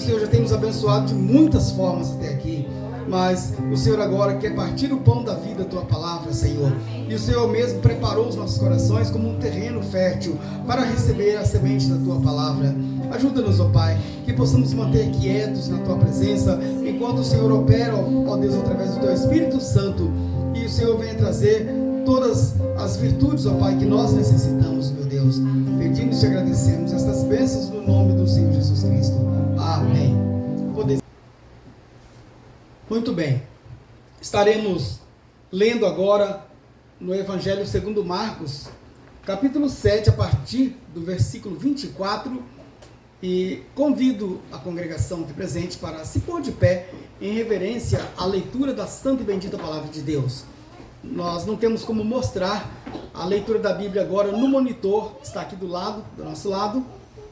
Senhor já tem nos abençoado de muitas formas até aqui, mas o Senhor agora quer partir o pão da vida, a tua palavra, Senhor. E o Senhor mesmo preparou os nossos corações como um terreno fértil para receber a semente da tua palavra. Ajuda-nos, ó Pai, que possamos manter quietos na tua presença, enquanto o Senhor opera, ó Deus, através do teu Espírito Santo, e o Senhor venha trazer todas as virtudes, ó Pai, que nós necessitamos, meu Deus. Pedimos e te agradecemos estas bênçãos no nome do Senhor Jesus Cristo. Amém. Muito bem. Estaremos lendo agora no Evangelho segundo Marcos, capítulo 7, a partir do versículo 24, e convido a congregação aqui presente para se pôr de pé em reverência à leitura da santa e bendita palavra de Deus. Nós não temos como mostrar a leitura da Bíblia agora no monitor, está aqui do nosso lado.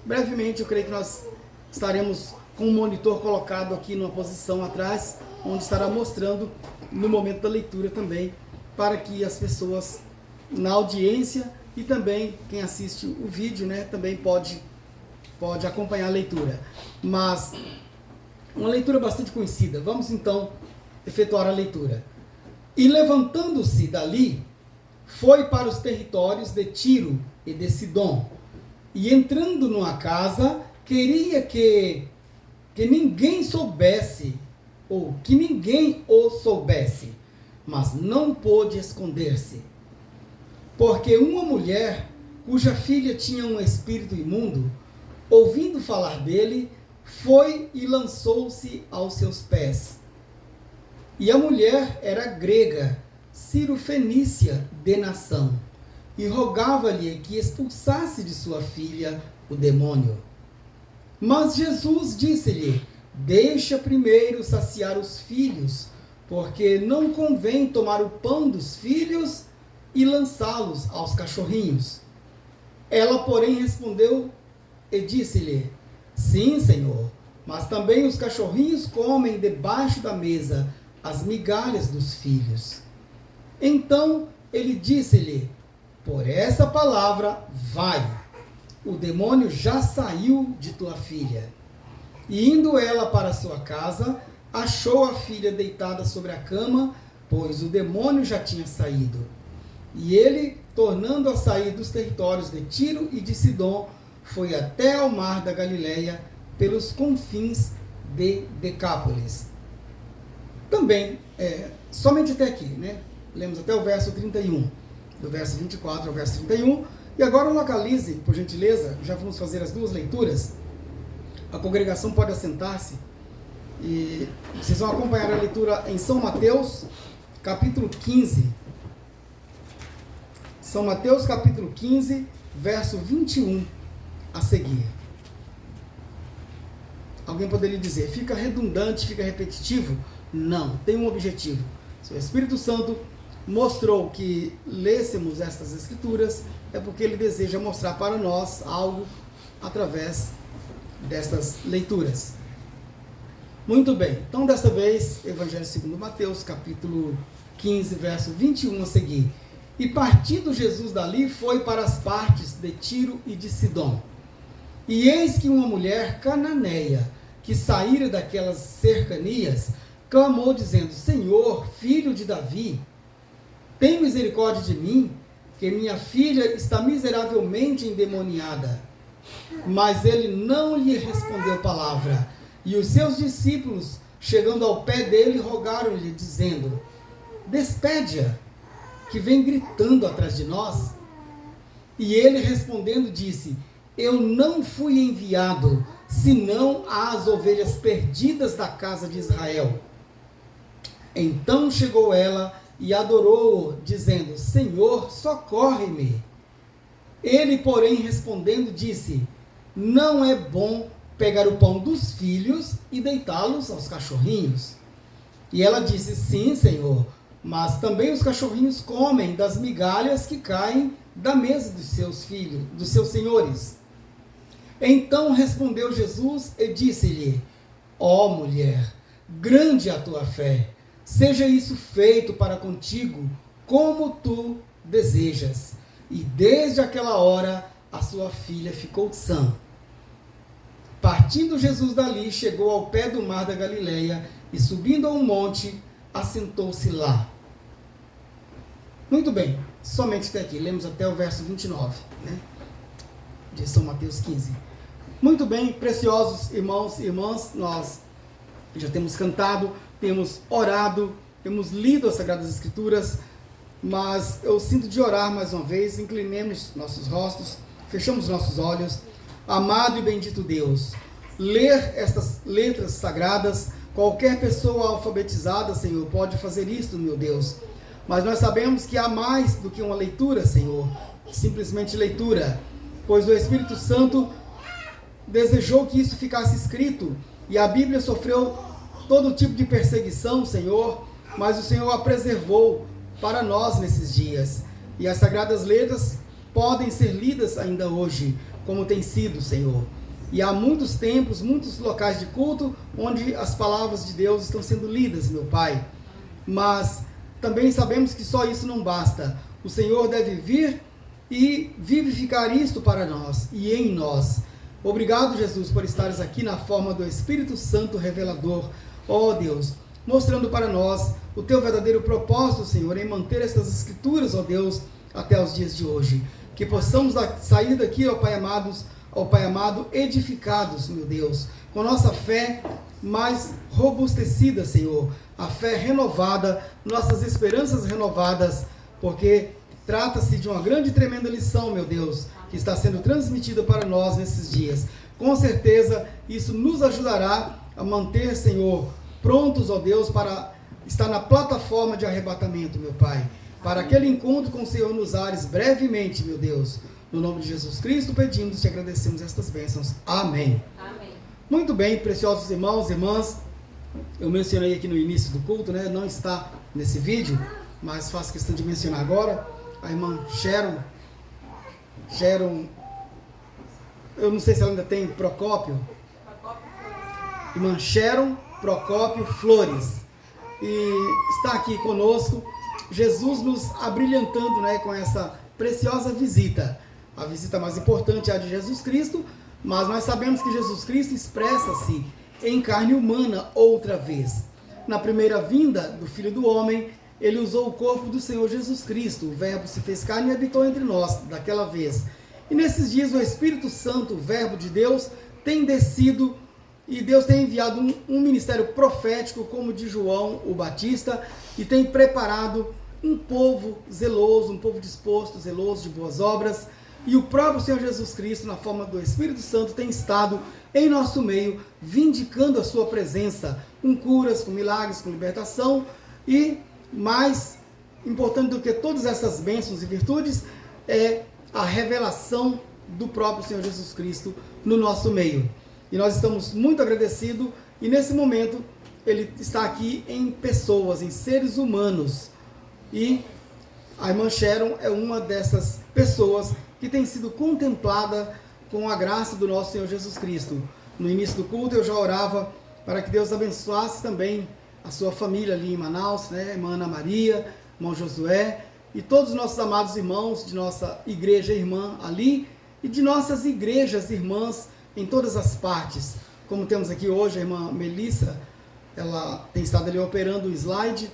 Brevemente, eu creio que nós estaremos com o monitor colocado aqui numa posição atrás, onde estará mostrando no momento da leitura também, para que as pessoas na audiência e também quem assiste o vídeo, né, também pode acompanhar a leitura. Mas uma leitura bastante conhecida. Vamos então efetuar a leitura. E levantando-se dali, foi para os territórios de Tiro e de Sidom, e entrando numa casa, queria que ninguém soubesse, ou que ninguém o soubesse, mas não pôde esconder-se. Porque uma mulher, cuja filha tinha um espírito imundo, ouvindo falar dele, foi e lançou-se aos seus pés. E a mulher era grega, cirofenícia de nação, e rogava-lhe que expulsasse de sua filha o demônio. Mas Jesus disse-lhe: deixa primeiro saciar os filhos, porque não convém tomar o pão dos filhos e lançá-los aos cachorrinhos. Ela, porém, respondeu e disse-lhe: sim, Senhor, mas também os cachorrinhos comem debaixo da mesa as migalhas dos filhos. Então ele disse-lhe: por essa palavra, vai, o demônio já saiu de tua filha. E indo ela para sua casa, achou a filha deitada sobre a cama, pois o demônio já tinha saído. E ele, tornando a sair dos territórios de Tiro e de Sidom, foi até ao mar da Galileia, pelos confins de Decápolis. Também, somente até aqui, né? Lemos até o verso 31, do verso 24 ao verso 31. E agora localize, por gentileza, já vamos fazer as duas leituras. A congregação pode assentar-se e vocês vão acompanhar a leitura em São Mateus, capítulo 15. São Mateus, capítulo 15, verso 21 a seguir. Alguém poderia dizer, fica redundante, fica repetitivo? Não, tem um objetivo. Se o Espírito Santo mostrou que lêssemos estas escrituras, é porque ele deseja mostrar para nós algo através destas leituras. Muito bem, então desta vez, Evangelho segundo Mateus, capítulo 15, verso 21 a seguir. E partindo Jesus dali, foi para as partes de Tiro e de Sidom. E eis que uma mulher cananeia, que saíra daquelas cercanias, clamou dizendo: Senhor, filho de Davi, tem misericórdia de mim, que minha filha está miseravelmente endemoniada. Mas ele não lhe respondeu palavra. E os seus discípulos, chegando ao pé dele, rogaram-lhe, dizendo: despede-a, que vem gritando atrás de nós. E ele respondendo disse: eu não fui enviado, senão às ovelhas perdidas da casa de Israel. Então chegou ela e adorou-o, dizendo: Senhor, socorre-me. Ele, porém, respondendo, disse: não é bom pegar o pão dos filhos e deitá-los aos cachorrinhos. E ela disse: sim, Senhor, mas também os cachorrinhos comem das migalhas que caem da mesa dos seus filhos, dos seus senhores. Então respondeu Jesus e disse-lhe: ó mulher, grande é a tua fé, seja isso feito para contigo, como tu desejas. E desde aquela hora a sua filha ficou sã. Partindo Jesus dali, chegou ao pé do mar da Galileia e, subindo a um monte, assentou-se lá. Muito bem, somente até aqui. Lemos até o verso 29, né, de São Mateus 15. Muito bem, preciosos irmãos e irmãs, nós já temos cantado, temos orado, temos lido as Sagradas Escrituras, mas eu sinto de orar mais uma vez. Inclinemos nossos rostos, fechamos nossos olhos. Amado e bendito Deus, ler estas letras sagradas, qualquer pessoa alfabetizada, Senhor, pode fazer isto, meu Deus. Mas nós sabemos que há mais do que uma leitura, Senhor, simplesmente leitura, pois o Espírito Santo desejou que isso ficasse escrito, e a Bíblia sofreu todo tipo de perseguição, Senhor, mas o Senhor a preservou para nós nesses dias. E as Sagradas Letras podem ser lidas ainda hoje, como tem sido, Senhor. E há muitos templos, muitos locais de culto, onde as palavras de Deus estão sendo lidas, meu Pai. Mas também sabemos que só isso não basta. O Senhor deve vir e vivificar isto para nós e em nós. Obrigado, Jesus, por estares aqui na forma do Espírito Santo revelador, ó Deus, mostrando para nós o teu verdadeiro propósito, Senhor, em manter estas Escrituras, ó Deus, até os dias de hoje. Que possamos sair daqui, ó Pai amado, edificados, meu Deus, com nossa fé mais robustecida, Senhor, a fé renovada, nossas esperanças renovadas, porque trata-se de uma grande e tremenda lição, meu Deus, que está sendo transmitida para nós nesses dias. Com certeza, isso nos ajudará a manter, Senhor, prontos, ó Deus, para estar na plataforma de arrebatamento, meu Pai, para aquele encontro com o Senhor nos ares brevemente, meu Deus. No nome de Jesus Cristo pedimos e te agradecemos estas bênçãos. Amém. Amém. Muito bem, preciosos irmãos e irmãs, eu mencionei aqui no início do culto, né? Não está nesse vídeo, mas faço questão de mencionar agora. A irmã Sharon, eu não sei se ela ainda tem Procópio. Irmã Sharon Procópio Flores. E está aqui conosco, Jesus nos abrilhantando, né, com essa preciosa visita. A visita mais importante é a de Jesus Cristo, mas nós sabemos que Jesus Cristo expressa-se em carne humana outra vez. Na primeira vinda do Filho do Homem, ele usou o corpo do Senhor Jesus Cristo. O Verbo se fez carne e habitou entre nós daquela vez. E nesses dias o Espírito Santo, o Verbo de Deus, tem descido e Deus tem enviado um ministério profético como o de João o Batista e tem preparado um povo zeloso, um povo disposto, zeloso de boas obras. E o próprio Senhor Jesus Cristo, na forma do Espírito Santo, tem estado em nosso meio, vindicando a sua presença, com curas, com milagres, com libertação. E mais importante do que todas essas bênçãos e virtudes é a revelação do próprio Senhor Jesus Cristo no nosso meio. E nós estamos muito agradecidos, e nesse momento ele está aqui em pessoas, em seres humanos. E a irmã Sharon é uma dessas pessoas que tem sido contemplada com a graça do nosso Senhor Jesus Cristo. No início do culto eu já orava para que Deus abençoasse também a sua família ali em Manaus, né? Irmã Ana Maria, irmão Josué, e todos os nossos amados irmãos de nossa igreja irmã ali, e de nossas igrejas irmãs em todas as partes. Como temos aqui hoje a irmã Melissa, ela tem estado ali operando o slide,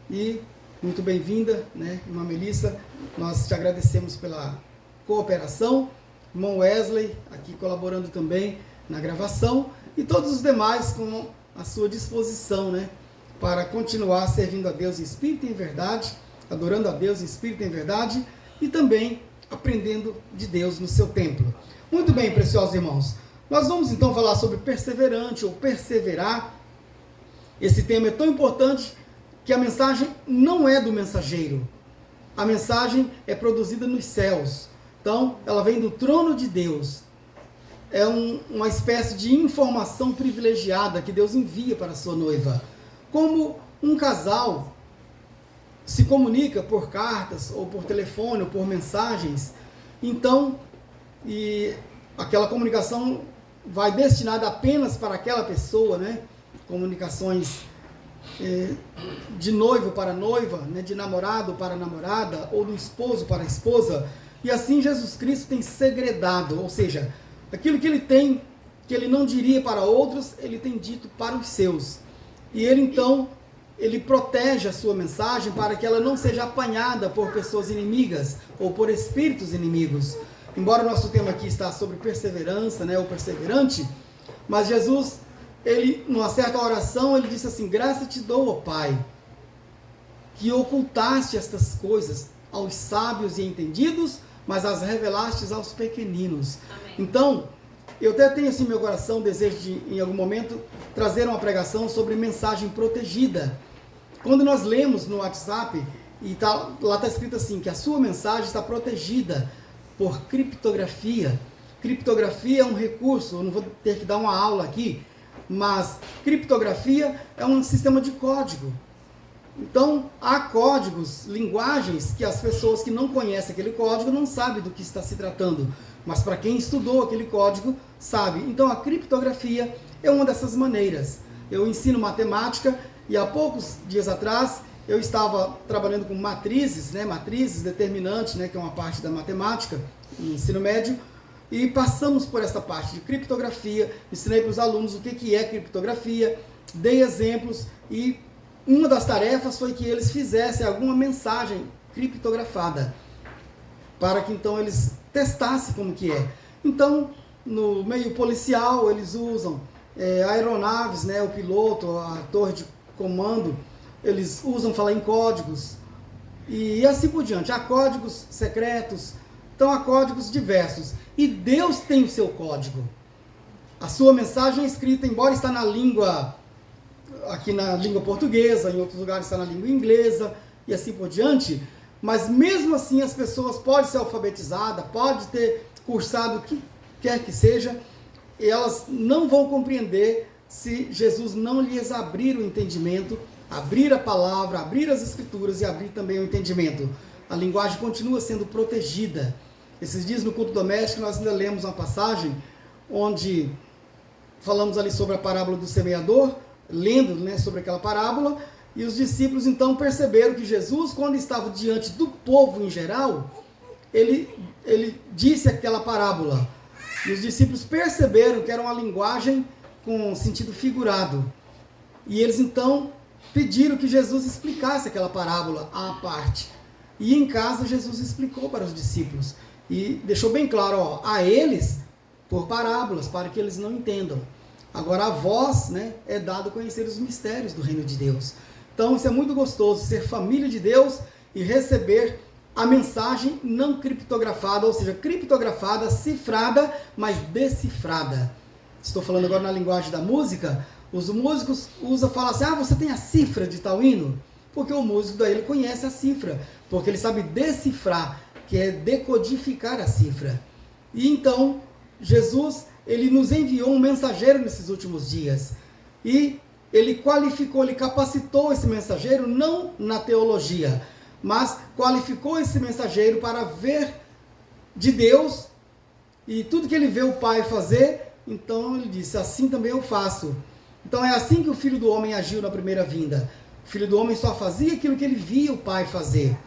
e muito bem-vinda, né, irmã Melissa, nós te agradecemos pela cooperação. Irmão Wesley, aqui colaborando também na gravação, e todos os demais com a sua disposição, né, para continuar servindo a Deus em espírito e em verdade, adorando a Deus em espírito e em verdade, e também aprendendo de Deus no seu templo. Muito bem, preciosos irmãos, nós vamos então falar sobre perseverante ou perseverar. Esse tema é tão importante que a mensagem não é do mensageiro. A mensagem é produzida nos céus. Então, ela vem do trono de Deus. É uma espécie de informação privilegiada que Deus envia para a sua noiva. Como um casal se comunica por cartas, ou por telefone, ou por mensagens, então, e aquela comunicação vai destinada apenas para aquela pessoa, né? Comunicações de noivo para noiva, né? De namorado para namorada, ou do esposo para a esposa. E assim Jesus Cristo tem segredado, ou seja, aquilo que ele tem que ele não diria para outros, ele tem dito para os seus. E ele então, ele protege a sua mensagem para que ela não seja apanhada por pessoas inimigas ou por espíritos inimigos. Embora o nosso tema aqui está sobre perseverança, né, o perseverante, mas Jesus, ele, numa certa oração, ele disse assim: graça te dou, ó Pai, que ocultaste estas coisas aos sábios e entendidos, mas as revelaste aos pequeninos. Amém. Então, eu até tenho assim no meu coração o desejo de, em algum momento, trazer uma pregação sobre mensagem protegida. Quando nós lemos no WhatsApp, e lá está escrito assim, que a sua mensagem está protegida por criptografia. Criptografia é um recurso, eu não vou ter que dar uma aula aqui, mas criptografia é um sistema de código. Então, há códigos, linguagens que as pessoas que não conhecem aquele código não sabem do que está se tratando. Mas para quem estudou aquele código, sabe. Então, a criptografia é uma dessas maneiras. Eu ensino matemática e há poucos dias atrás eu estava trabalhando com matrizes, né, matrizes determinantes, né, que é uma parte da matemática, no ensino médio, e passamos por essa parte de criptografia, ensinei para os alunos o que é criptografia, dei exemplos e uma das tarefas foi que eles fizessem alguma mensagem criptografada, para que então eles testassem como que é. Então, no meio policial, eles usam aeronaves, né, o piloto, a torre de comando, eles usam falar em códigos, e assim por diante. Há códigos secretos, então há códigos diversos, e Deus tem o seu código. A sua mensagem é escrita, embora está na língua, aqui na língua portuguesa, em outros lugares está na língua inglesa, e assim por diante, mas mesmo assim as pessoas podem ser alfabetizadas, podem ter cursado o que quer que seja, e elas não vão compreender se Jesus não lhes abrir o entendimento, abrir a palavra, abrir as escrituras e abrir também o entendimento. A linguagem continua sendo protegida. Esses dias no culto doméstico nós ainda lemos uma passagem onde falamos ali sobre a parábola do semeador, lendo, né, sobre aquela parábola, e os discípulos então perceberam que Jesus, quando estava diante do povo em geral, ele disse aquela parábola. E os discípulos perceberam que era uma linguagem com sentido figurado. E eles então pediram que Jesus explicasse aquela parábola à parte. E em casa Jesus explicou para os discípulos. E deixou bem claro, ó, a eles por parábolas, para que eles não entendam. Agora a vós, né, é dado conhecer os mistérios do reino de Deus. Então isso é muito gostoso, ser família de Deus e receber a mensagem não criptografada, ou seja, criptografada, cifrada, mas decifrada. Estou falando agora na linguagem da música. Os músicos falam assim, você tem a cifra de tal hino? Porque o músico daí ele conhece a cifra, porque ele sabe decifrar, que é decodificar a cifra. E então, Jesus, ele nos enviou um mensageiro nesses últimos dias. E ele qualificou, ele capacitou esse mensageiro, não na teologia, mas qualificou esse mensageiro para ver de Deus, e tudo que ele vê o Pai fazer, então ele disse, assim também eu faço. Então é assim que o Filho do Homem agiu na primeira vinda. O Filho do Homem só fazia aquilo que ele via o Pai fazer.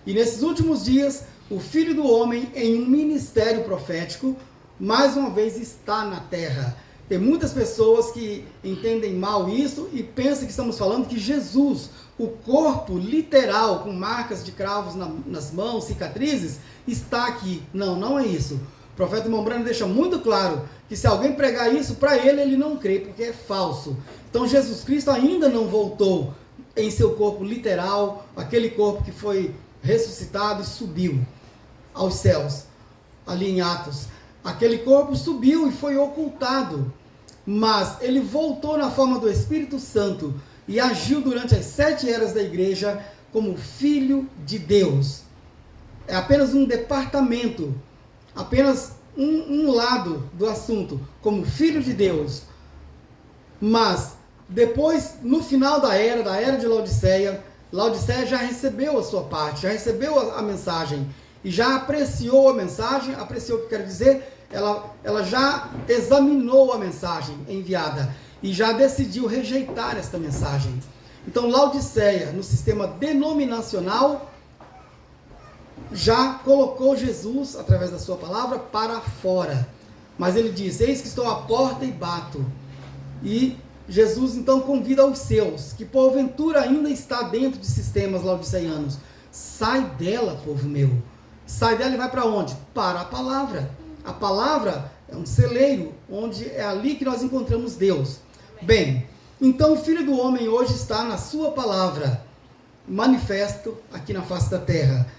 E nesses últimos dias, o Filho do Homem, em um ministério profético, mais uma vez está na terra. Tem muitas pessoas que entendem mal isso e pensam que estamos falando que Jesus, o corpo literal, com marcas de cravos nas mãos, cicatrizes, está aqui. Não, não é isso. O profeta Mombrano deixa muito claro que se alguém pregar isso, para ele não crê, porque é falso. Então Jesus Cristo ainda não voltou em seu corpo literal, aquele corpo que foi ressuscitado e subiu aos céus, ali em Atos. Aquele corpo subiu e foi ocultado, mas ele voltou na forma do Espírito Santo e agiu durante as 7 eras da igreja como Filho de Deus. É apenas um departamento, apenas um lado do assunto, como Filho de Deus. Mas depois, no final da era de Laodiceia, Laodiceia já recebeu a sua parte, já recebeu a mensagem e já apreciou a mensagem. Apreciou o que quero dizer? Ela já examinou a mensagem enviada e já decidiu rejeitar esta mensagem. Então Laodiceia, no sistema denominacional, já colocou Jesus, através da sua palavra, para fora. Mas ele diz: eis que estou à porta e bato. E Jesus então convida os seus, que porventura ainda está dentro de sistemas laodiceianos: sai dela, povo meu. Sai dela e vai para onde? Para a palavra. A palavra é um celeiro, onde é ali que nós encontramos Deus. Bem, então o Filho do Homem hoje está na sua palavra, manifesto aqui na face da terra.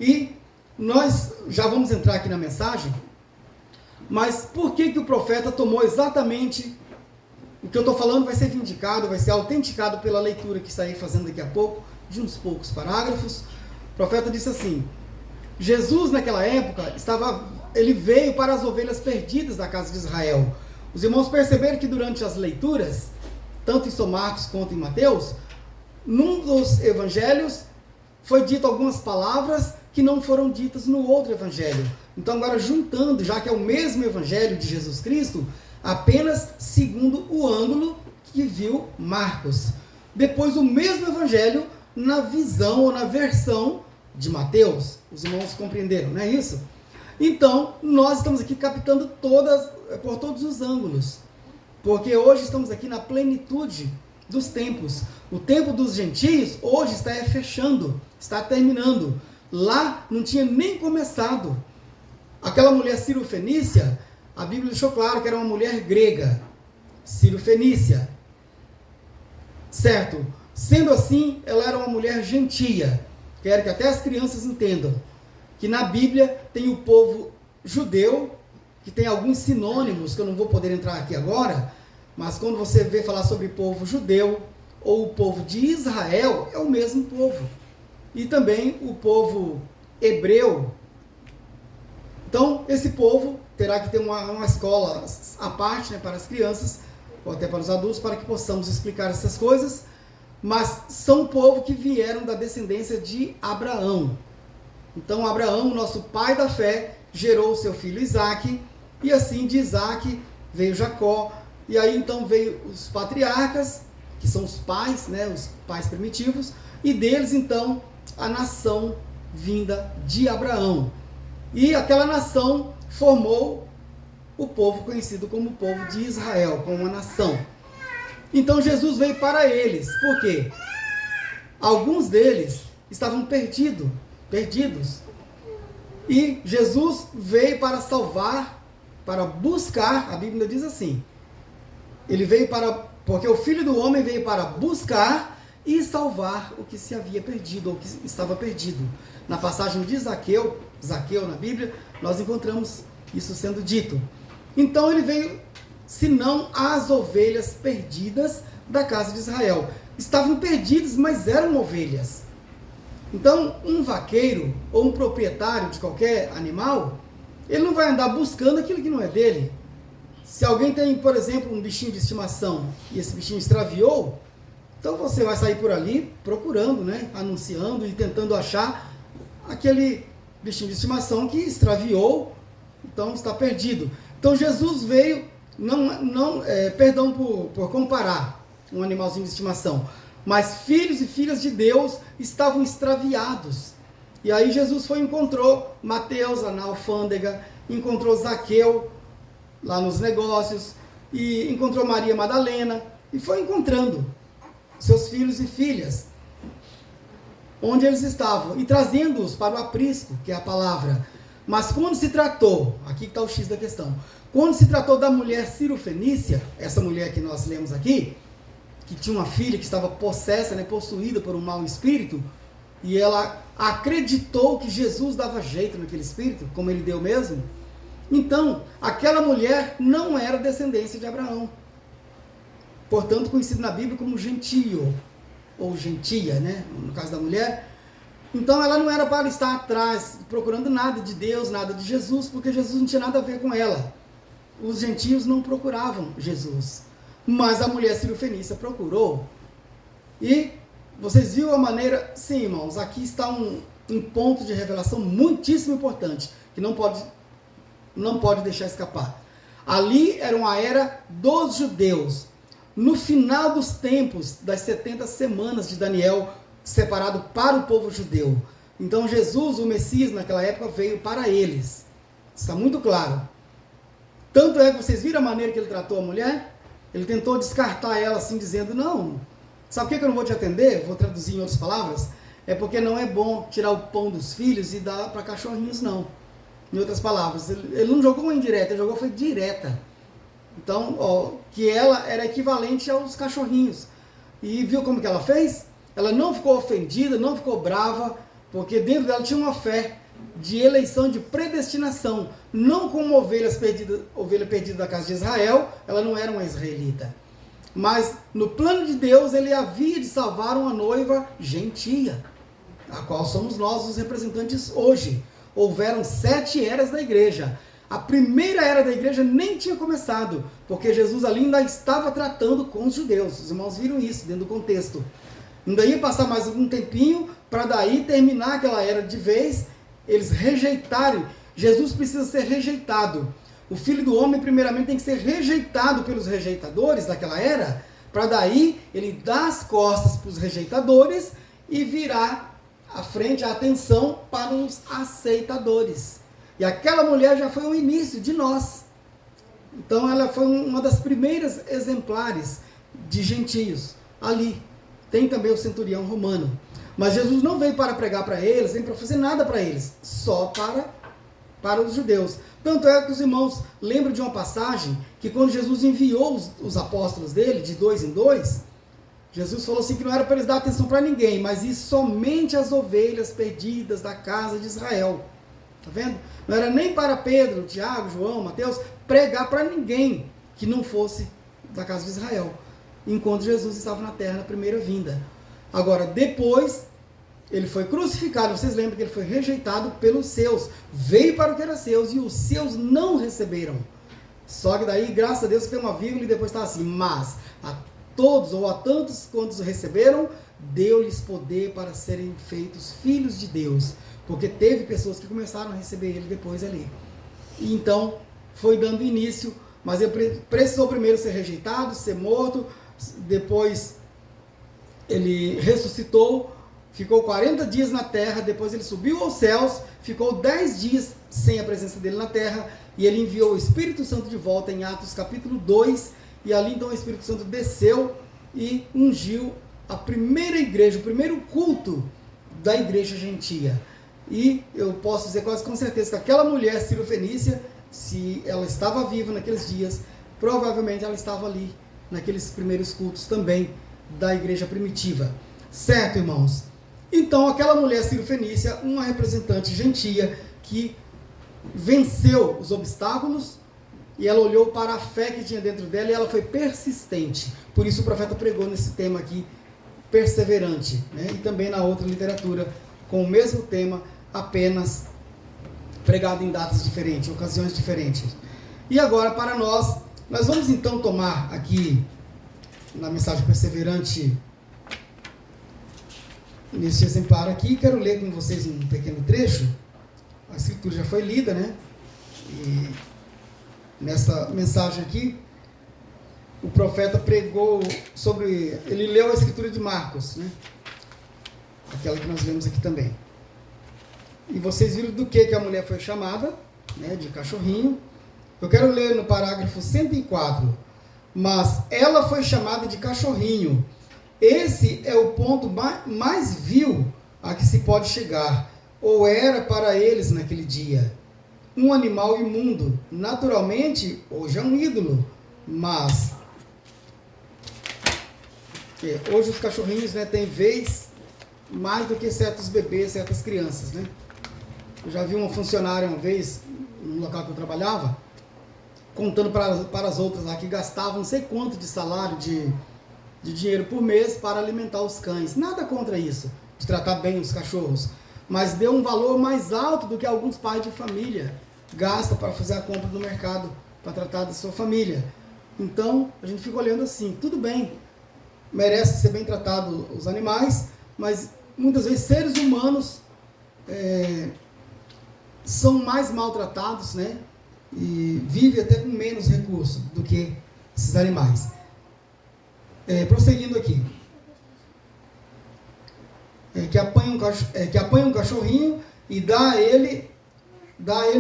E nós já vamos entrar aqui na mensagem, mas por que o profeta tomou exatamente o que eu estou falando? Vai ser vindicado, vai ser autenticado pela leitura que estarei fazendo daqui a pouco, de uns poucos parágrafos. O profeta disse assim: Jesus naquela época ele veio para as ovelhas perdidas da casa de Israel. Os irmãos perceberam que durante as leituras, tanto em São Marcos quanto em Mateus, num dos evangelhos foi dito algumas palavras que não foram ditas no outro evangelho. Então agora juntando, já que é o mesmo evangelho de Jesus Cristo, apenas segundo o ângulo que viu Marcos. Depois o mesmo evangelho na visão ou na versão de Mateus. Os irmãos compreenderam, não é isso? Então, nós estamos aqui captando por todos os ângulos. Porque hoje estamos aqui na plenitude dos tempos. O tempo dos gentios hoje está fechando, está terminando. Lá não tinha nem começado. Aquela mulher Ciro-Fenícia, a Bíblia deixou claro que era uma mulher grega. Ciro-Fenícia. Certo? Sendo assim, ela era uma mulher gentia. Quero que até as crianças entendam que na Bíblia tem o povo judeu, que tem alguns sinônimos, que eu não vou poder entrar aqui agora, mas quando você vê falar sobre povo judeu, ou o povo de Israel, é o mesmo povo. E também o povo hebreu. Então, esse povo terá que ter uma escola à parte, né, para as crianças, ou até para os adultos, para que possamos explicar essas coisas. Mas são o povo que vieram da descendência de Abraão. Então Abraão, nosso pai da fé, gerou o seu filho Isaque, e assim de Isaque veio Jacó, e aí então veio os patriarcas, que são os pais, né, os pais primitivos, e deles então a nação vinda de Abraão. E aquela nação formou o povo conhecido como o povo de Israel, como uma nação. Então Jesus veio para eles, por quê? Alguns deles estavam perdidos. E Jesus veio para salvar, para buscar, a Bíblia diz assim, porque o Filho do Homem veio para buscar e salvar o que se havia perdido, ou que estava perdido. Na passagem de Zaqueu na Bíblia, nós encontramos isso sendo dito. Então ele veio, senão as ovelhas perdidas da casa de Israel. Estavam perdidos, mas eram ovelhas. Então, um vaqueiro ou um proprietário de qualquer animal, ele não vai andar buscando aquilo que não é dele. Se alguém tem, por exemplo, um bichinho de estimação e esse bichinho extraviou, então você vai sair por ali procurando, né, anunciando e tentando achar aquele bichinho de estimação que extraviou, então está perdido. Então Jesus veio, perdão por comparar um animalzinho de estimação, mas filhos e filhas de Deus estavam extraviados. E aí Jesus encontrou Mateus lá na alfândega, encontrou Zaqueu lá nos negócios, e encontrou Maria Madalena, e foi encontrando seus filhos e filhas, onde eles estavam, e trazendo-os para o aprisco, que é a palavra. Mas quando se tratou, aqui está o X da questão, quando se tratou da mulher Ciro-Fenícia, essa mulher que nós lemos aqui, que tinha uma filha que estava possessa, né, possuída por um mau espírito, e ela acreditou que Jesus dava jeito naquele espírito, como ele deu mesmo. Então, aquela mulher não era descendência de Abraão. Portanto, conhecido na Bíblia como gentio, ou gentia, né, no caso da mulher. Então, ela não era para estar atrás, procurando nada de Deus, nada de Jesus, porque Jesus não tinha nada a ver com ela. Os gentios não procuravam Jesus. Mas a mulher Ciro-Fenícia procurou. E vocês viram a maneira... Sim, irmãos, aqui está um ponto de revelação muitíssimo importante, que não pode deixar escapar. Ali era uma era dos judeus. No final dos tempos, das 70 semanas de Daniel, separado para o povo judeu. Então Jesus, o Messias, naquela época, veio para eles. Está muito claro. Tanto é que vocês viram a maneira que ele tratou a mulher? Ele tentou descartar ela assim, dizendo, não, sabe por que eu não vou te atender? Vou traduzir em outras palavras. É porque não é bom tirar o pão dos filhos e dar para cachorrinhos, não. Em outras palavras, ele não jogou uma indireta, ele jogou foi direta. Então, ó, que ela era equivalente aos cachorrinhos. E viu como que ela fez? Ela não ficou ofendida, não ficou brava, porque dentro dela tinha uma fé de eleição, de predestinação. Não como ovelha perdida da casa de Israel, ela não era uma israelita. Mas no plano de Deus, ele havia de salvar uma noiva gentia, a qual somos nós os representantes hoje. Houveram 7 eras da igreja. A primeira era da igreja nem tinha começado, porque Jesus ali ainda estava tratando com os judeus. Os irmãos viram isso dentro do contexto. Ainda ia passar mais algum tempinho para daí terminar aquela era de vez, eles rejeitarem. Jesus precisa ser rejeitado. O Filho do Homem, primeiramente, tem que ser rejeitado pelos rejeitadores daquela era, para daí ele dar as costas para os rejeitadores e virar a frente, a atenção para os aceitadores. E aquela mulher já foi o início de nós. Então ela foi uma das primeiras exemplares de gentios. Ali tem também o centurião romano. Mas Jesus não veio para pregar para eles, nem para fazer nada para eles, só para os judeus. Tanto é que os irmãos lembram de uma passagem que quando Jesus enviou os apóstolos dele, de 2 em 2, Jesus falou assim que não era para eles dar atenção para ninguém, mas ir somente as ovelhas perdidas da casa de Israel. Tá vendo? Não era nem para Pedro, Tiago, João, Mateus, pregar para ninguém que não fosse da casa de Israel, enquanto Jesus estava na terra na primeira vinda. Agora, depois, ele foi crucificado. Vocês lembram que ele foi rejeitado pelos seus. Veio para o que era seus e os seus não receberam. Só que daí, graças a Deus, que tem uma vírgula e depois está assim. Mas a todos ou a tantos quantos o receberam, deu-lhes poder para serem feitos filhos de Deus. Porque teve pessoas que começaram a receber ele depois ali. E então, foi dando início. Mas ele precisou primeiro ser rejeitado, ser morto. Depois, ele ressuscitou. Ficou 40 dias na terra, depois ele subiu aos céus, ficou 10 dias sem a presença dele na terra, e ele enviou o Espírito Santo de volta em Atos capítulo 2, e ali então o Espírito Santo desceu e ungiu a primeira igreja, o primeiro culto da igreja gentia. E eu posso dizer quase com certeza que aquela mulher cirofenícia, se ela estava viva naqueles dias, provavelmente ela estava ali, naqueles primeiros cultos também da igreja primitiva. Certo, irmãos? Então, aquela mulher cirofenícia, uma representante gentia, que venceu os obstáculos, e ela olhou para a fé que tinha dentro dela, e ela foi persistente. Por isso o profeta pregou nesse tema aqui, perseverante, né? E também na outra literatura, com o mesmo tema, apenas pregado em datas diferentes, ocasiões diferentes. E agora, para nós vamos então tomar aqui, na mensagem perseverante, nesse exemplar aqui, quero ler com vocês um pequeno trecho. A escritura já foi lida, né? E nessa mensagem aqui, o profeta pregou sobre... Ele leu a escritura de Marcos, né? Aquela que nós lemos aqui também. E vocês viram do que a mulher foi chamada, né? De cachorrinho. Eu quero ler no parágrafo 104. Mas ela foi chamada de cachorrinho. Esse é o ponto mais vil a que se pode chegar, ou era para eles naquele dia. Um animal imundo, naturalmente, hoje é um ídolo, mas hoje os cachorrinhos, né, têm vez mais do que certos bebês, certas crianças, né? Eu já vi uma funcionária uma vez, no local que eu trabalhava, contando para as outras lá que gastavam não sei quanto de salário, de dinheiro por mês para alimentar os cães. Nada contra isso, de tratar bem os cachorros, mas deu um valor mais alto do que alguns pais de família gastam para fazer a compra no mercado, para tratar da sua família. Então, a gente fica olhando assim, tudo bem, merece ser bem tratado os animais, mas muitas vezes seres humanos são mais maltratados, né? E vivem até com menos recursos do que esses animais. Prosseguindo aqui. Que apanha um cachorrinho e dá a ele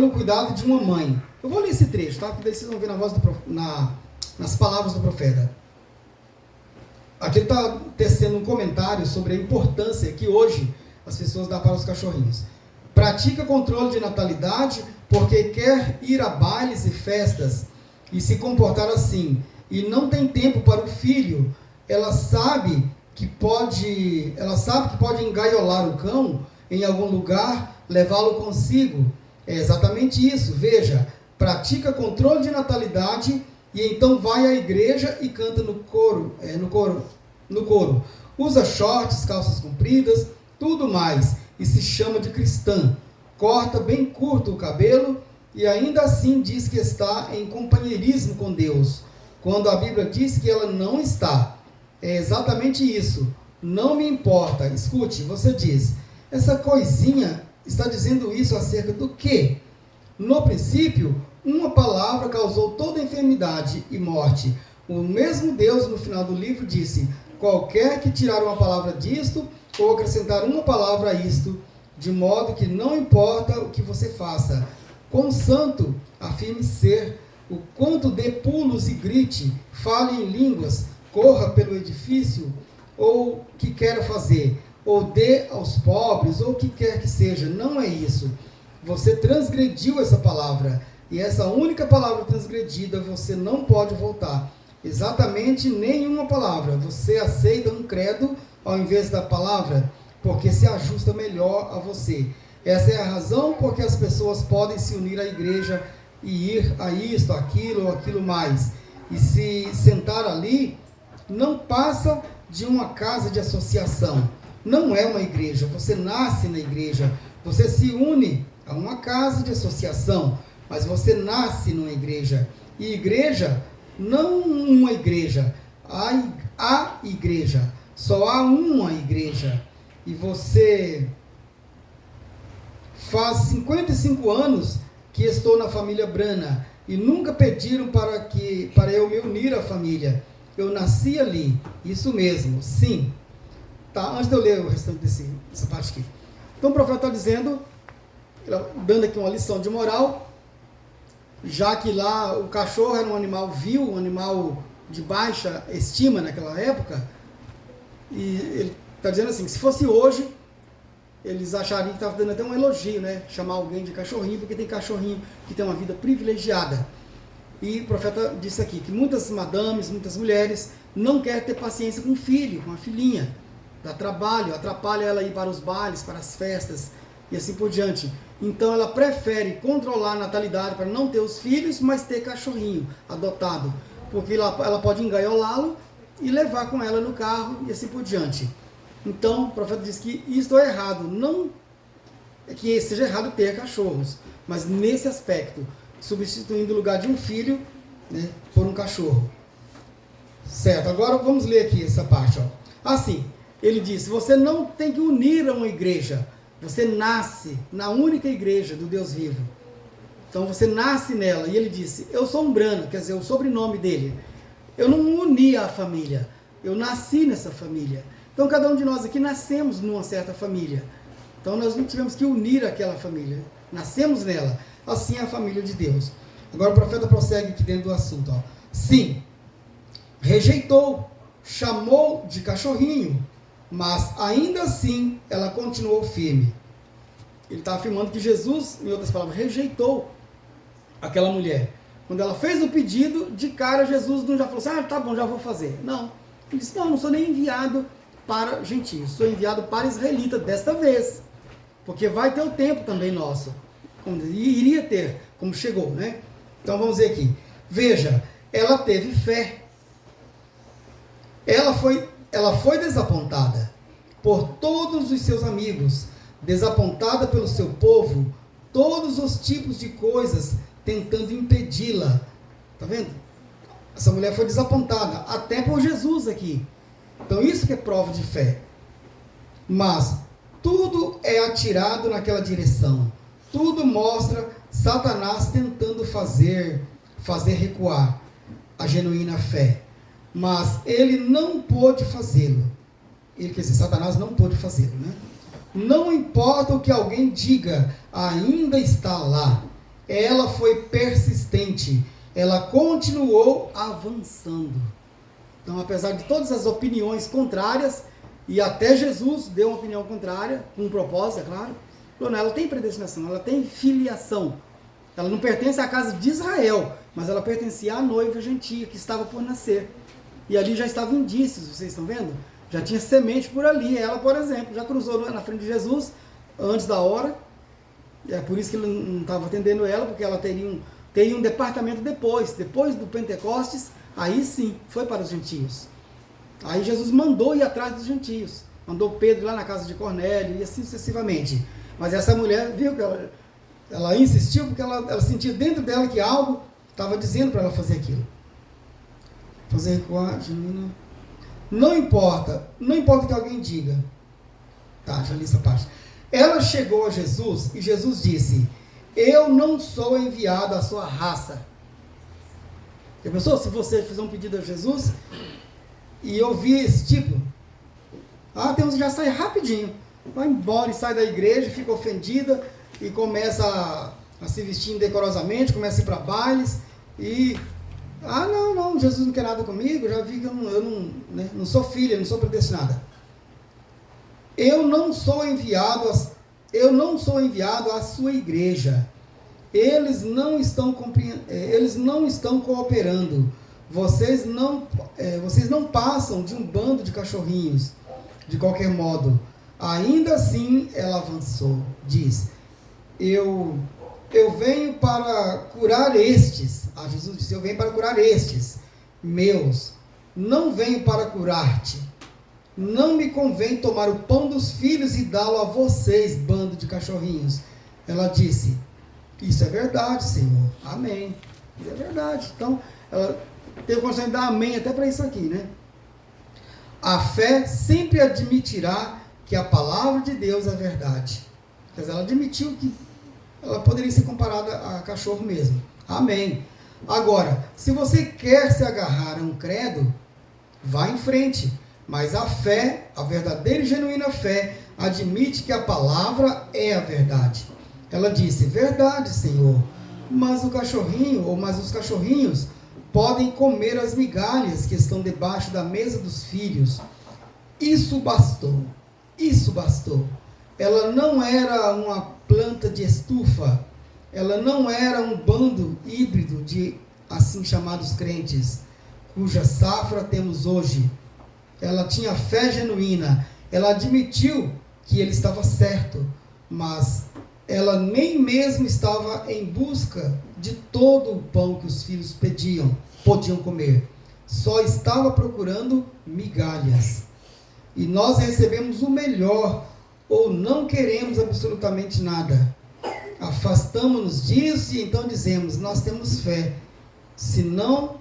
o cuidado de uma mãe. Eu vou ler esse trecho, tá? Porque daí vocês vão ver nas palavras do profeta. Aqui ele está tecendo um comentário sobre a importância que hoje as pessoas dão para os cachorrinhos. Pratica controle de natalidade porque quer ir a bailes e festas e se comportar assim, e não tem tempo para o filho. Ela sabe que pode engaiolar o cão em algum lugar, levá-lo consigo. É exatamente isso. Veja, pratica controle de natalidade e então vai à igreja e canta no coro. Usa shorts, calças compridas, tudo mais, e se chama de cristã. Corta bem curto o cabelo e ainda assim diz que está em companheirismo com Deus, quando a Bíblia diz que ela não está. É exatamente isso. Não me importa. Escute, você diz, essa coisinha está dizendo isso acerca do quê? No princípio, uma palavra causou toda enfermidade e morte. O mesmo Deus, no final do livro, disse, qualquer que tirar uma palavra disto, ou acrescentar uma palavra a isto, de modo que não importa o que você faça, com santo, afirme ser, o quanto dê pulos e grite, fale em línguas, corra pelo edifício, ou que queira fazer, ou dê aos pobres, ou o que quer que seja, não é isso. Você transgrediu essa palavra, e essa única palavra transgredida, você não pode voltar. Exatamente nenhuma palavra. Você aceita um credo ao invés da palavra, porque se ajusta melhor a você. Essa é a razão porque as pessoas podem se unir à igreja e ir a isto, aquilo ou aquilo mais. E se sentar ali, não passa de uma casa de associação. Não é uma igreja. Você nasce na igreja. Você se une a uma casa de associação, mas você nasce numa igreja. E igreja, não uma igreja, a igreja. Só há uma igreja. E você faz 55 anos que estou na família Brana e nunca pediram para eu me unir à família. Eu nasci ali. Isso mesmo, sim. Tá, antes de eu ler o restante dessa parte aqui. Então o profeta está dizendo, dando aqui uma lição de moral, já que lá o cachorro era um animal vil, um animal de baixa estima naquela época, e ele está dizendo assim, se fosse hoje, eles achariam que estava dando até um elogio, né? Chamar alguém de cachorrinho, porque tem cachorrinho que tem uma vida privilegiada. E o profeta disse aqui que muitas madames, muitas mulheres não querem ter paciência com um filho, com uma filhinha. Dá trabalho, atrapalha ela ir para os bailes, para as festas e assim por diante. Então ela prefere controlar a natalidade para não ter os filhos, mas ter cachorrinho adotado. Porque ela pode engaiolá-lo e levar com ela no carro e assim por diante. Então o profeta diz que isto é errado. Não é que seja errado ter cachorros, mas nesse aspecto, substituindo o lugar de um filho, né, por um cachorro. Certo, agora vamos ler aqui essa parte. Assim, ele diz, você não tem que unir a uma igreja. Você nasce na única igreja do Deus vivo. Então você nasce nela. E ele disse, eu sou um Brana, quer dizer, o sobrenome dele. Eu não uni a família, eu nasci nessa família. Então cada um de nós aqui nascemos numa certa família. Então nós não tivemos que unir aquela família. Nascemos nela. Assim é a família de Deus. Agora o profeta prossegue aqui dentro do assunto. Sim, rejeitou, chamou de cachorrinho, mas ainda assim ela continuou firme. Ele está afirmando que Jesus, em outras palavras, rejeitou aquela mulher. Quando ela fez o pedido, de cara Jesus não já falou assim, tá bom, já vou fazer. Não, ele disse, não sou nem enviado para gentios, sou enviado para israelita desta vez, porque vai ter o tempo também nosso, e iria ter, como chegou, né? Então vamos ver aqui, veja, ela teve fé, ela foi desapontada por todos os seus amigos, desapontada pelo seu povo, todos os tipos de coisas tentando impedi-la. Tá vendo? Essa mulher foi desapontada, até por Jesus aqui. Então isso que é prova de fé. Mas tudo é atirado naquela direção. Tudo mostra Satanás tentando fazer recuar a genuína fé. Mas ele não pôde fazê-lo. Quer dizer, Satanás não pôde fazê-lo, né? Não importa o que alguém diga, ainda está lá. ela foi persistente, ela continuou avançando. Então, apesar de todas as opiniões contrárias, e até Jesus deu uma opinião contrária, com um propósito, é claro, ela tem predestinação, ela tem filiação. Ela não pertence à casa de Israel, mas ela pertencia à noiva gentia que estava por nascer. E ali já estavam indícios, vocês estão vendo? Já tinha semente por ali. Ela, por exemplo, já cruzou na frente de Jesus antes da hora. É por isso que ele não estava atendendo ela, porque ela teria um departamento depois do Pentecostes. Aí sim, foi para os gentios. Aí Jesus mandou ir atrás dos gentios. Mandou Pedro lá na casa de Cornélio e assim sucessivamente. Mas essa mulher, viu que ela insistiu, porque ela sentia dentro dela que algo estava dizendo para ela fazer aquilo. Fazer com a genuína. Não importa o que alguém diga. Tá, já li essa parte. Ela chegou a Jesus e Jesus disse: eu não sou enviado à sua raça. Já pensou se você fizer um pedido a Jesus e ouvir esse tipo? Tem uns que já saem rapidinho. Vai embora e sai da igreja, fica ofendida e começa a se vestir indecorosamente, começa a ir para bailes e... não, Jesus não quer nada comigo, já vi que eu não sou filha, não sou predestinada. Eu não sou enviado à sua igreja. Eles não estão cooperando. Vocês não passam de um bando de cachorrinhos, de qualquer modo. Ainda assim, ela avançou, diz: eu venho para curar estes. Jesus disse: eu venho para curar estes meus, não venho para curar-te. Não me convém tomar o pão dos filhos e dá-lo a vocês, bando de cachorrinhos. Ela disse: isso é verdade, Senhor. Amém. Isso é verdade. Então, ela teve condição de dar amém até para isso aqui, né? A fé sempre admitirá que a palavra de Deus é verdade. Quer dizer, ela admitiu que ela poderia ser comparada a cachorro mesmo. Amém. Agora, se você quer se agarrar a um credo, vá em frente. Mas a fé, a verdadeira e genuína fé, admite que a palavra é a verdade. Ela disse: verdade, Senhor, mas os cachorrinhos podem comer as migalhas que estão debaixo da mesa dos filhos. Isso bastou. Ela não era uma planta de estufa, ela não era um bando híbrido de assim chamados crentes, cuja safra temos hoje. Ela tinha fé genuína, ela admitiu que ele estava certo, mas ela nem mesmo estava em busca de todo o pão que os filhos podiam comer. Só estava procurando migalhas. E nós recebemos o melhor, ou não queremos absolutamente nada. Afastamos-nos disso e então dizemos: nós temos fé. Se não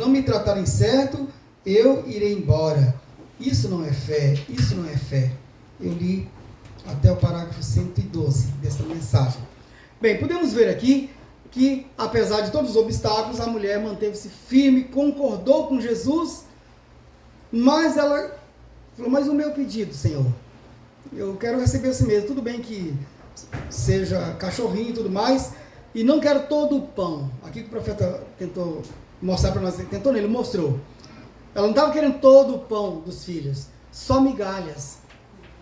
me tratarem certo, eu irei embora. Isso não é fé. Eu li até o parágrafo 112 desta mensagem. Bem, podemos ver aqui que, apesar de todos os obstáculos, a mulher manteve-se firme, concordou com Jesus, mas ela falou: mas o meu pedido, Senhor, eu quero receber esse mesmo. Tudo bem que seja cachorrinho e tudo mais, e não quero todo o pão. Aqui que o profeta tentou mostrar para nós, ele mostrou. Ela não estava querendo todo o pão dos filhos, só migalhas.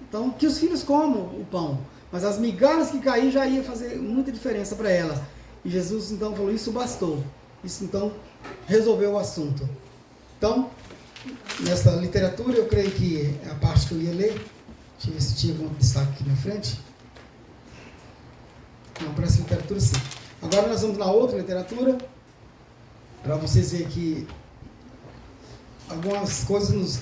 Então, que os filhos comam o pão, mas as migalhas que caíram já ia fazer muita diferença para ela. E Jesus então falou: isso bastou. Isso então resolveu o assunto. Então, nessa literatura, eu creio que é a parte que eu ia ler. Deixa eu ver se tinha algum destaque aqui na frente. Não, parece literatura sim. Agora nós vamos na outra literatura, para vocês verem que algumas coisas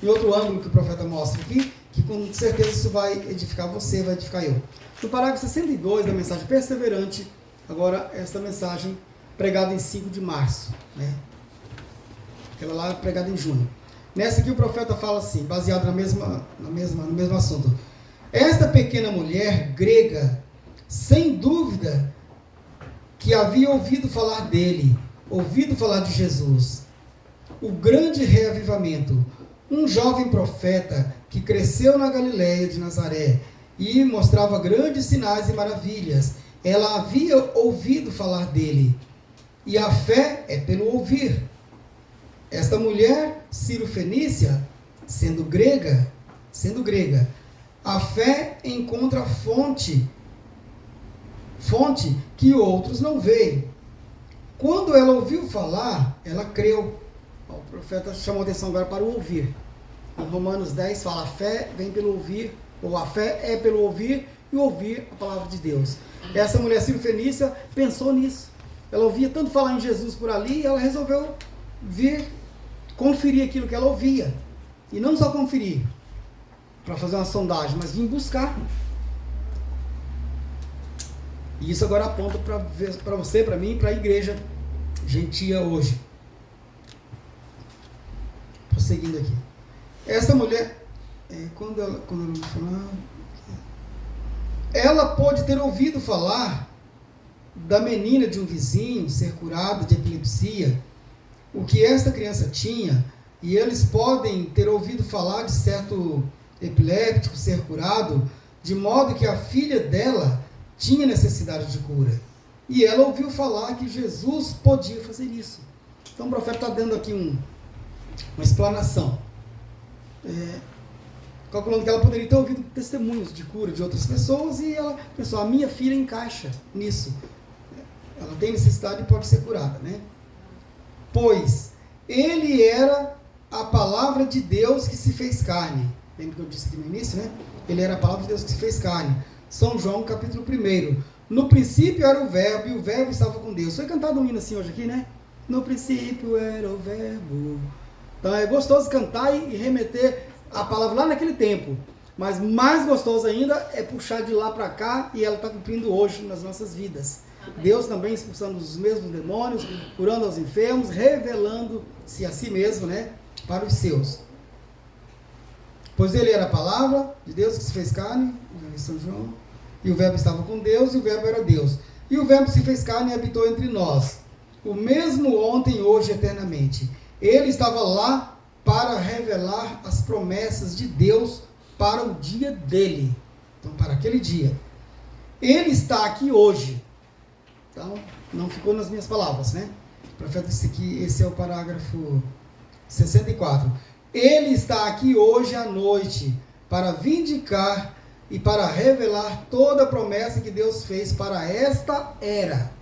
em outro ângulo que o profeta mostra aqui, que com certeza isso vai edificar você, vai edificar eu. No parágrafo 62 da mensagem perseverante, agora esta mensagem pregada em 5 de março, né? Aquela lá pregada em junho. Nessa aqui o profeta fala assim, baseado no mesmo assunto: esta pequena mulher grega, sem dúvida, que havia ouvido falar dele, ouvido falar de Jesus, o grande reavivamento, um jovem profeta que cresceu na Galileia de Nazaré e mostrava grandes sinais e maravilhas, ela havia ouvido falar dele, e a fé é pelo ouvir. Esta mulher cirofenícia, sendo grega, a fé encontra fonte que outros não veem. Quando ela ouviu falar, ela creu. O profeta chamou atenção agora para o ouvir. Em Romanos 10 fala, a fé vem pelo ouvir, ou a fé é pelo ouvir, e ouvir a palavra de Deus. Essa mulher cirofenícia pensou nisso. Ela ouvia tanto falar em Jesus por ali, e ela resolveu vir conferir aquilo que ela ouvia. E não só conferir, para fazer uma sondagem, mas vir buscar. E isso agora aponta para você, para mim, para a igreja gentia hoje. Prosseguindo aqui. Essa mulher, quando ela falar, ela pode ter ouvido falar da menina de um vizinho ser curada de epilepsia, o que esta criança tinha, e eles podem ter ouvido falar de certo epiléptico ser curado, de modo que a filha dela tinha necessidade de cura. E ela ouviu falar que Jesus podia fazer isso. Então o profeta está dando aqui uma explanação. Calculando que ela poderia ter ouvido testemunhos de cura de outras pessoas, e ela pensou, a minha filha encaixa nisso. Ela tem necessidade e pode ser curada, né? Pois ele era a palavra de Deus que se fez carne. Lembra que eu disse aqui no início, né? Ele era a palavra de Deus que se fez carne. São João, capítulo 1. No princípio era o verbo, e o verbo estava com Deus. Foi cantado um hino assim hoje aqui, né? No princípio era o verbo. Então é gostoso cantar e remeter a palavra lá naquele tempo. Mas mais gostoso ainda é puxar de lá para cá, e ela está cumprindo hoje nas nossas vidas. Amém. Deus também expulsando os mesmos demônios, curando aos enfermos, revelando-se a si mesmo, né, para os seus. Pois ele era a palavra de Deus que se fez carne, em São João, e o verbo estava com Deus, e o verbo era Deus. E o verbo se fez carne e habitou entre nós, o mesmo ontem, hoje, eternamente. Ele estava lá para revelar as promessas de Deus para o dia dele. Então, para aquele dia. Ele está aqui hoje. Então, não ficou nas minhas palavras, né? O profeta disse que esse é o parágrafo 64. Ele está aqui hoje à noite para vindicar e para revelar toda a promessa que Deus fez para esta era.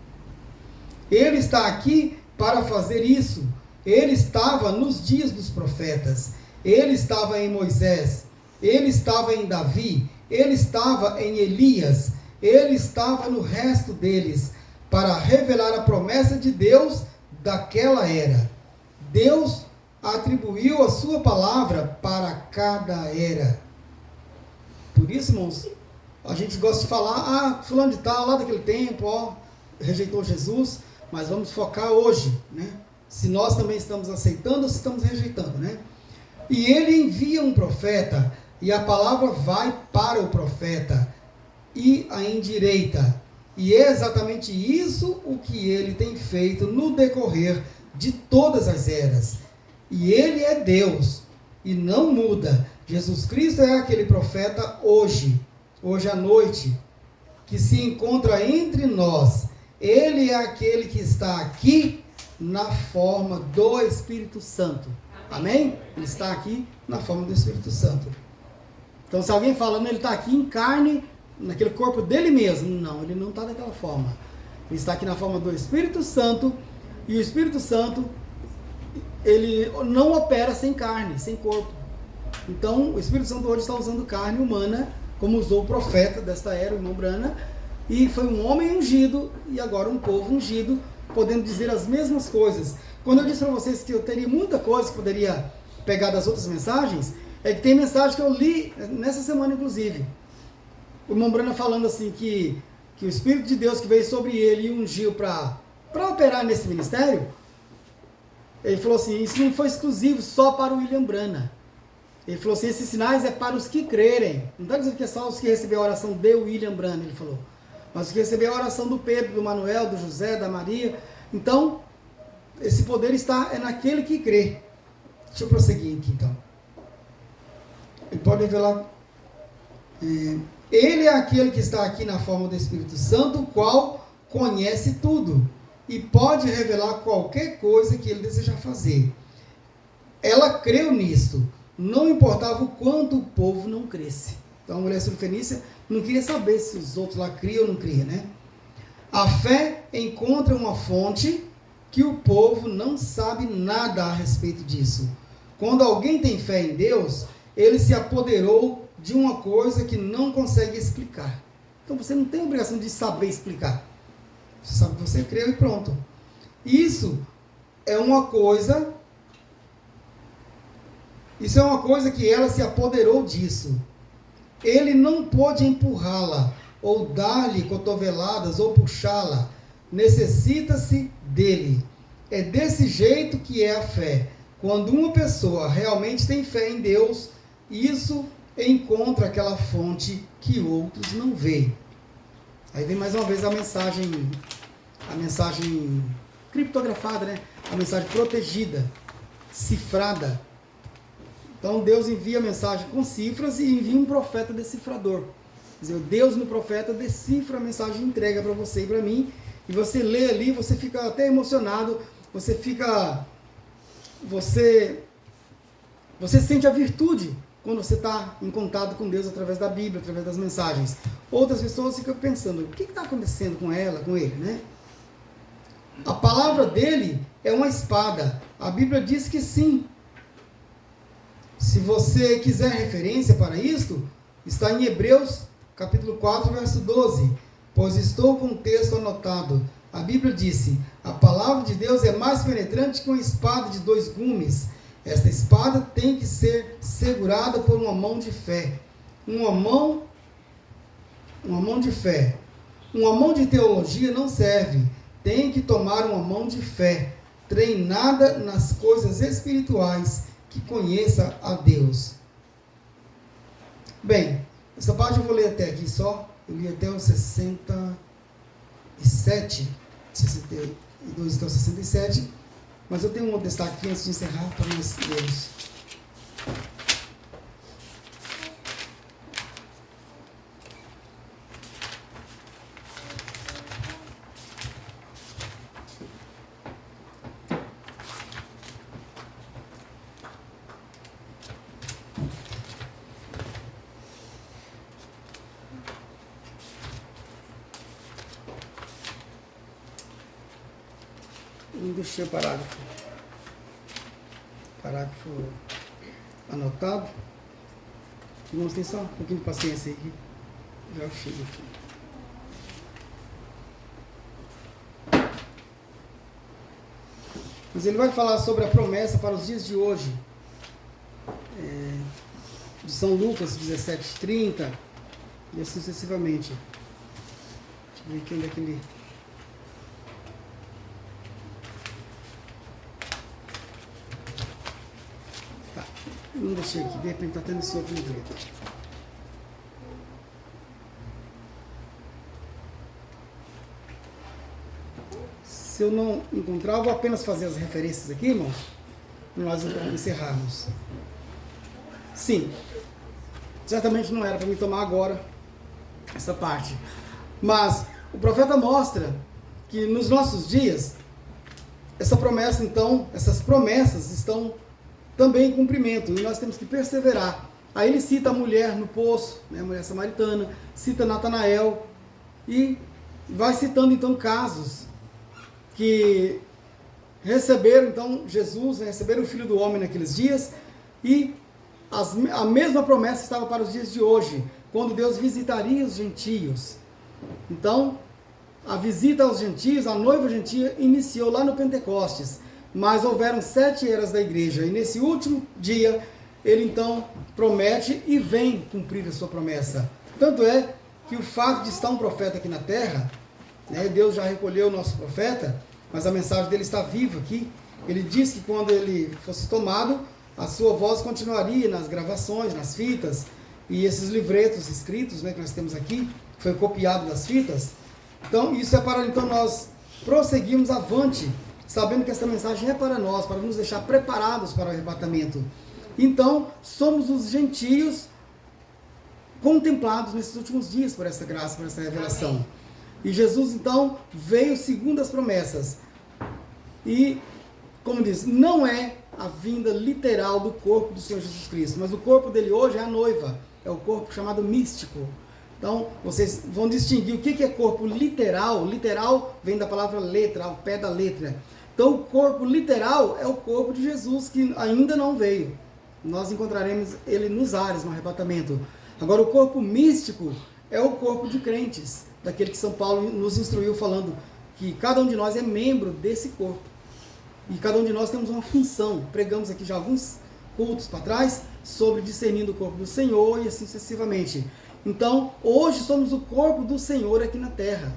Ele está aqui para fazer isso. Ele estava nos dias dos profetas. Ele estava em Moisés. Ele estava em Davi. Ele estava em Elias. Ele estava no resto deles para revelar a promessa de Deus daquela era. Deus atribuiu a sua palavra para cada era. Por isso, irmãos, a gente gosta de falar, fulano de tal, lá daquele tempo, rejeitou Jesus, mas vamos focar hoje, né? Se nós também estamos aceitando ou se estamos rejeitando, né? E ele envia um profeta, e a palavra vai para o profeta, e a endireita. E é exatamente isso o que ele tem feito no decorrer de todas as eras. E ele é Deus, e não muda. Jesus Cristo é aquele profeta hoje à noite, que se encontra entre nós. Ele é aquele que está aqui na forma do Espírito Santo. Amém? Ele está aqui na forma do Espírito Santo. Então, se alguém falando, ele está aqui em carne, naquele corpo dele mesmo. Não, ele não está daquela forma. Ele está aqui na forma do Espírito Santo, e o Espírito Santo, ele não opera sem carne, sem corpo. Então, o Espírito Santo hoje está usando carne humana, como usou o profeta desta era, o irmão Brana, e foi um homem ungido, e agora um povo ungido, podendo dizer as mesmas coisas. Quando eu disse para vocês que eu teria muita coisa que poderia pegar das outras mensagens, é que tem mensagem que eu li nessa semana, inclusive. O irmão Brana falando assim que o Espírito de Deus que veio sobre ele e ungiu para operar nesse ministério, ele falou assim, isso não foi exclusivo só para o William Brana. Ele falou assim, esses sinais é para os que crerem. Não está dizendo que é só os que receberam a oração de William Brana, ele falou. Mas os que receberam a oração do Pedro, do Manuel, do José, da Maria. Então, esse poder é naquele que crê. Deixa eu prosseguir aqui, então. Ele pode revelar Ele é aquele que está aqui na forma do Espírito Santo, o qual conhece tudo e pode revelar qualquer coisa que ele desejar fazer. Ela creu nisto, não importava o quanto o povo não cresce. Então a mulher surfenícia não queria saber se os outros lá criam ou não criam, né? A fé encontra uma fonte que o povo não sabe nada a respeito disso. Quando alguém tem fé em Deus, ele se apoderou de uma coisa que não consegue explicar. Então você não tem a obrigação de saber explicar. Você sabe que você creu e pronto. Isso é uma coisa que ela se apoderou disso. Ele não pôde empurrá-la, ou dar-lhe cotoveladas, ou puxá-la. Necessita-se dele. É desse jeito que é a fé. Quando uma pessoa realmente tem fé em Deus, isso encontra aquela fonte que outros não veem. Aí vem mais uma vez a mensagem criptografada, né? A mensagem protegida, cifrada. Então Deus envia a mensagem com cifras e envia um profeta decifrador. Quer dizer, Deus no profeta decifra a mensagem e entrega para você e para mim. E você lê ali, você fica até emocionado, você sente a virtude quando você está em contato com Deus através da Bíblia, através das mensagens. Outras pessoas ficam pensando, o que está acontecendo com ela, com ele, né? A palavra dele é uma espada. A Bíblia diz que sim. Se você quiser referência para isto, está em Hebreus, capítulo 4, verso 12. Pois estou com o texto anotado. A Bíblia disse, a palavra de Deus é mais penetrante que uma espada de 2 gumes. Esta espada tem que ser segurada por uma mão de fé. Uma mão de fé. Uma mão de teologia não serve. Tem que tomar uma mão de fé, treinada nas coisas espirituais, que conheça a Deus. Bem, essa parte eu vou ler até aqui só. Eu li até o 67, 62 até o 67. Mas eu tenho um outro destaque aqui antes de encerrar para nós lermos. Não deixei o parágrafo anotado. Vamos ter só um pouquinho de paciência aqui. Já eu chego aqui. Mas ele vai falar sobre a promessa para os dias de hoje. De São Lucas 17:30 e assim sucessivamente. Deixa eu ver aqui onde é que ele... Não deixei aqui, de repente está tendo esse outro livreto. Se eu não encontrar, eu vou apenas fazer as referências aqui, irmãos, para nós encerrarmos. Sim, certamente não era para me tomar agora essa parte. Mas o profeta mostra que nos nossos dias, essa promessa, então, essas promessas estão também em cumprimento, e nós temos que perseverar. Aí ele cita a mulher no poço, né, a mulher samaritana, cita Natanael, e vai citando então casos que receberam então Jesus, né, receberam o Filho do Homem naqueles dias, e a mesma promessa estava para os dias de hoje, quando Deus visitaria os gentios. Então, a visita aos gentios, a noiva gentia, iniciou lá no Pentecostes. Mas houveram 7 eras da igreja, e nesse último dia, ele então promete e vem cumprir a sua promessa. Tanto é que o fato de estar um profeta aqui na terra, né, Deus já recolheu o nosso profeta, mas a mensagem dele está viva aqui. Ele disse que quando ele fosse tomado, a sua voz continuaria nas gravações, nas fitas, e esses livretos escritos, né, que nós temos aqui, foi copiado das fitas. Então, isso é para então nós prosseguirmos avante, sabendo que essa mensagem é para nós, para nos deixar preparados para o arrebatamento. Então, somos os gentios contemplados nesses últimos dias por essa graça, por essa revelação. E Jesus, então, veio segundo as promessas. E, como diz, não é a vinda literal do corpo do Senhor Jesus Cristo, mas o corpo dele hoje é a noiva, é o corpo chamado místico. Então, vocês vão distinguir o que é corpo literal. Literal vem da palavra letra, ao pé da letra. Então, o corpo literal é o corpo de Jesus, que ainda não veio. Nós encontraremos ele nos ares, no arrebatamento. Agora, o corpo místico é o corpo de crentes, daquele que São Paulo nos instruiu falando que cada um de nós é membro desse corpo. E cada um de nós temos uma função. Pregamos aqui já alguns cultos para trás sobre discernindo o corpo do Senhor e assim sucessivamente. Então, hoje somos o corpo do Senhor aqui na terra.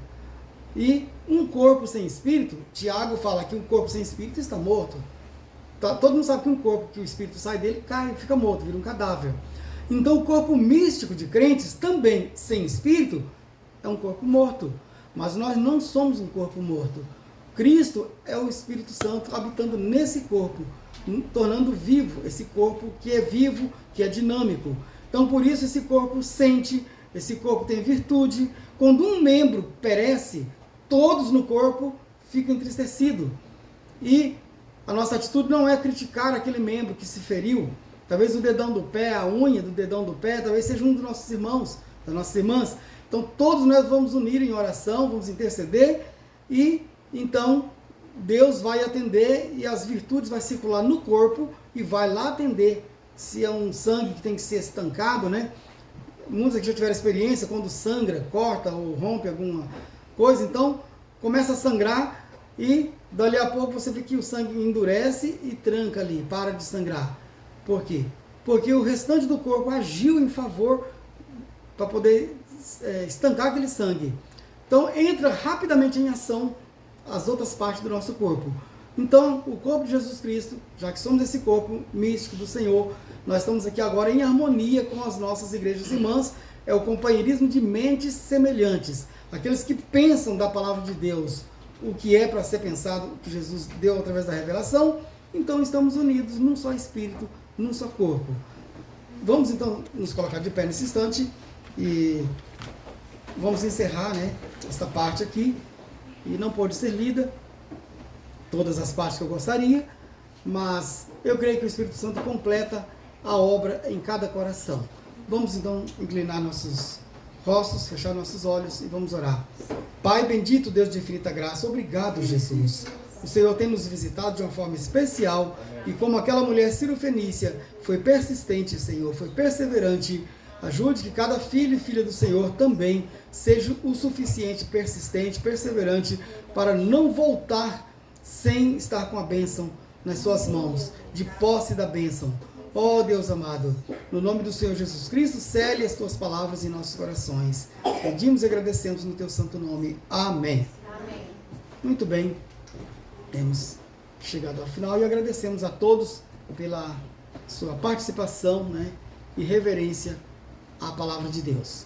E um corpo sem espírito, Tiago fala que um corpo sem espírito está morto. Todo mundo sabe que um corpo que o espírito sai dele, cai, fica morto, vira um cadáver. Então o corpo místico de crentes, também sem espírito, é um corpo morto. Mas nós não somos um corpo morto. Cristo é o Espírito Santo habitando nesse corpo, tornando vivo esse corpo que é vivo, que é dinâmico. Então por isso esse corpo sente, esse corpo tem virtude. Quando um membro perece, todos no corpo ficam entristecidos. E a nossa atitude não é criticar aquele membro que se feriu. Talvez o dedão do pé, a unha do dedão do pé, talvez seja um dos nossos irmãos, das nossas irmãs. Então todos nós vamos unir em oração, vamos interceder e então Deus vai atender e as virtudes vai circular no corpo e vai lá atender. Se é um sangue que tem que ser estancado, né? Muitos aqui já tiveram experiência, quando sangra, corta ou rompe alguma coisa, então começa a sangrar e dali a pouco você vê que o sangue endurece e tranca ali, para de sangrar. Por quê? Porque o restante do corpo agiu em favor para poder estancar aquele sangue. Então entra rapidamente em ação as outras partes do nosso corpo. Então o corpo de Jesus Cristo, já que somos esse corpo místico do Senhor, nós estamos aqui agora em harmonia com as nossas igrejas irmãs, é o companheirismo de mentes semelhantes, aqueles que pensam da palavra de Deus, o que é para ser pensado, o que Jesus deu através da revelação. Então estamos unidos num só espírito, num só corpo. Vamos então nos colocar de pé nesse instante e vamos encerrar, né, esta parte aqui. E não pode ser lida todas as partes que eu gostaria, mas eu creio que o Espírito Santo completa a obra em cada coração. Vamos então inclinar nossos rostos, fechar nossos olhos e vamos orar. Pai bendito, Deus de infinita graça, obrigado, Jesus. O Senhor tem nos visitado de uma forma especial e como aquela mulher cirofenícia foi persistente, Senhor, foi perseverante. Ajude que cada filho e filha do Senhor também seja o suficiente, persistente, perseverante, para não voltar sem estar com a bênção nas suas mãos, de posse da bênção. Ó Deus amado, no nome do Senhor Jesus Cristo, cele as tuas palavras em nossos corações. Pedimos e agradecemos no teu santo nome. Amém. Amém. Muito bem, temos chegado ao final e agradecemos a todos pela sua participação, né, e reverência à palavra de Deus.